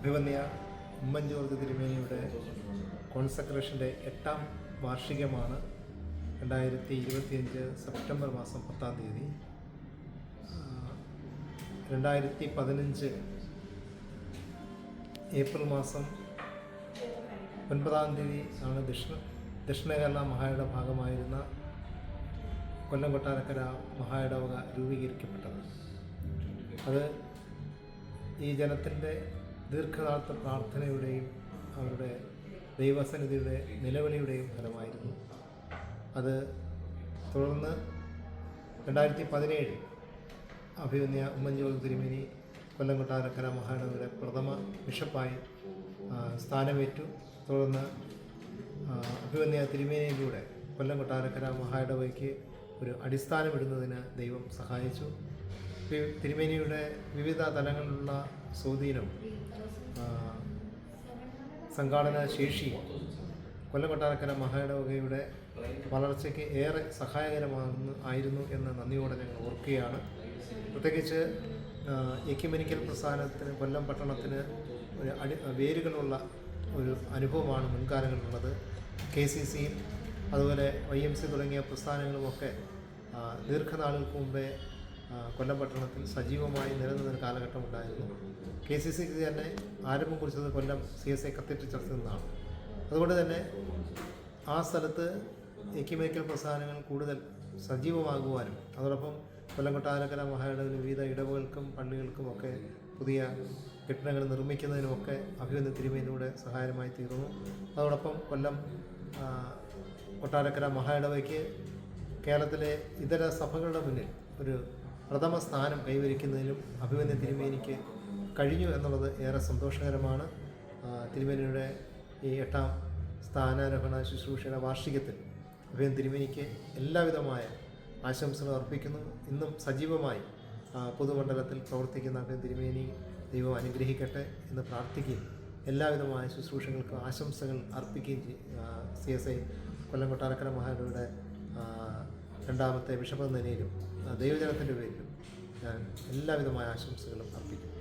അഭിവന്യ ഉമ്മൻ ജോർജ് തിരുമേനിയുടെ കോൺസക്രേഷൻ്റെ 8ാം വാർഷികമാണ് 2025 സെപ്റ്റംബർ മാസം 10-ാം തീയതി. 2015 ഏപ്രിൽ മാസം 9-ാം തീയതി ആണ് ദക്ഷിണ കേരള മഹായുടെ ഭാഗമായിരുന്ന കൊല്ലം കൊട്ടാരക്കര മഹായിടവക രൂപീകരിക്കപ്പെട്ടത്. അത് ഈ ജനത്തിൻ്റെ ദീർഘനാളത്തെ പ്രാർത്ഥനയുടെയും അവരുടെ ദൈവസന്നിധിയുടെ നിലവിളിയുടെയും ഫലമായിരുന്നു. അത് തുടർന്ന് 2017 അഭിവന്യ ഉമ്മൻ ജോർജ് തിരുമേനി കൊല്ലം കൊട്ടാരക്കര മഹായിടവകയുടെ പ്രഥമ ബിഷപ്പായി സ്ഥാനമേറ്റു. തുടർന്ന് അഭിവന്യ തിരുമേനിയിലൂടെ കൊല്ലം കൊട്ടാരക്കര മഹായിടവകയ്ക്ക് ഒരു അടിസ്ഥാനമിടുന്നതിന് ദൈവം സഹായിച്ചു. തിരുമേനിയുടെ വിവിധ തലങ്ങളിലുള്ള സ്വാധീനം, സംഘാടന ശേഷിയും കൊല്ലം കൊട്ടാരക്കര മഹായിടവകയുടെ വളർച്ചയ്ക്ക് ഏറെ സഹായകരമായിരുന്നു എന്ന് നന്ദിയോടെ ഞങ്ങൾ ഓർക്കുകയാണ്. പ്രത്യേകിച്ച് എക്യുമെനിക്കൽ പ്രസ്ഥാനത്തിന് കൊല്ലം പട്ടണത്തിന് ഒരു വേരുകളുള്ള ഒരു അനുഭവമാണ് മുൻകാലങ്ങളിലുള്ളത്. KCCയും അതുപോലെ YMC തുടങ്ങിയ പ്രസ്ഥാനങ്ങളുമൊക്കെ ദീർഘനാളുകൾക്ക് മുമ്പേ കൊല്ലം പട്ടണത്തിൽ സജീവമായി നിലനിന്നൊരു കാലഘട്ടമുണ്ടായിരുന്നു. KCCക്ക് തന്നെ ആരംഭം കുറിച്ചത് കൊല്ലം CSI കത്തീഡ്രൽ ചർച്ചിൽ നിന്നാണ്. അതുകൊണ്ട് തന്നെ ആ സ്ഥലത്ത് എക്യുമെനിക്കൽ പ്രസ്ഥാനങ്ങൾ കൂടുതൽ സജീവമാകുവാനും അതോടൊപ്പം കൊല്ലം കൊട്ടാരക്കര മഹായിടവകയിലെ വിവിധ ഇടവകൾക്കും പള്ളികൾക്കുമൊക്കെ പുതിയ കെട്ടിടങ്ങൾ നിർമ്മിക്കുന്നതിനുമൊക്കെ അഭിവന്യ തിരുമേനിയുടെ സഹായമായി തീർന്നു. അതോടൊപ്പം കൊല്ലം കൊട്ടാരക്കര മഹായിടവകയ്ക്ക് കേരളത്തിലെ ഇതര സഭകളുടെ മുന്നിൽ ഒരു പ്രഥമ സ്ഥാനം കൈവരിക്കുന്നതിനും അഭിവന്യ തിരുമേനിക്ക് കഴിഞ്ഞു എന്നുള്ളത് ഏറെ സന്തോഷകരമാണ്. തിരുമേനിയുടെ ഈ 8ാം സ്ഥാനാരോഹണ ശുശ്രൂഷയുടെ വാർഷികത്തിൽ അഭിവന്യ തിരുമേനിക്ക് എല്ലാവിധമായ ആശംസകൾ അർപ്പിക്കുന്നു. ഇന്നും സജീവമായി പൊതുമണ്ഡലത്തിൽ പ്രവർത്തിക്കുന്ന അഭിവന്യ തിരുമേനി ദൈവം അനുഗ്രഹിക്കട്ടെ എന്ന് പ്രാർത്ഥിക്കുകയും എല്ലാവിധമായ ശുശ്രൂഷകൾക്ക് ആശംസകൾ അർപ്പിക്കുകയും CSI കൊല്ലം കൊട്ടാരക്കര മഹായിടവകയുടെ 2ാമത്തെ ബിഷപ്പ് എന്ന നിലയിലും ദൈവജനത്തിൻ്റെ പേരിലും ഞാൻ എല്ലാവിധമായ ആശംസകളും അർപ്പിക്കുന്നു.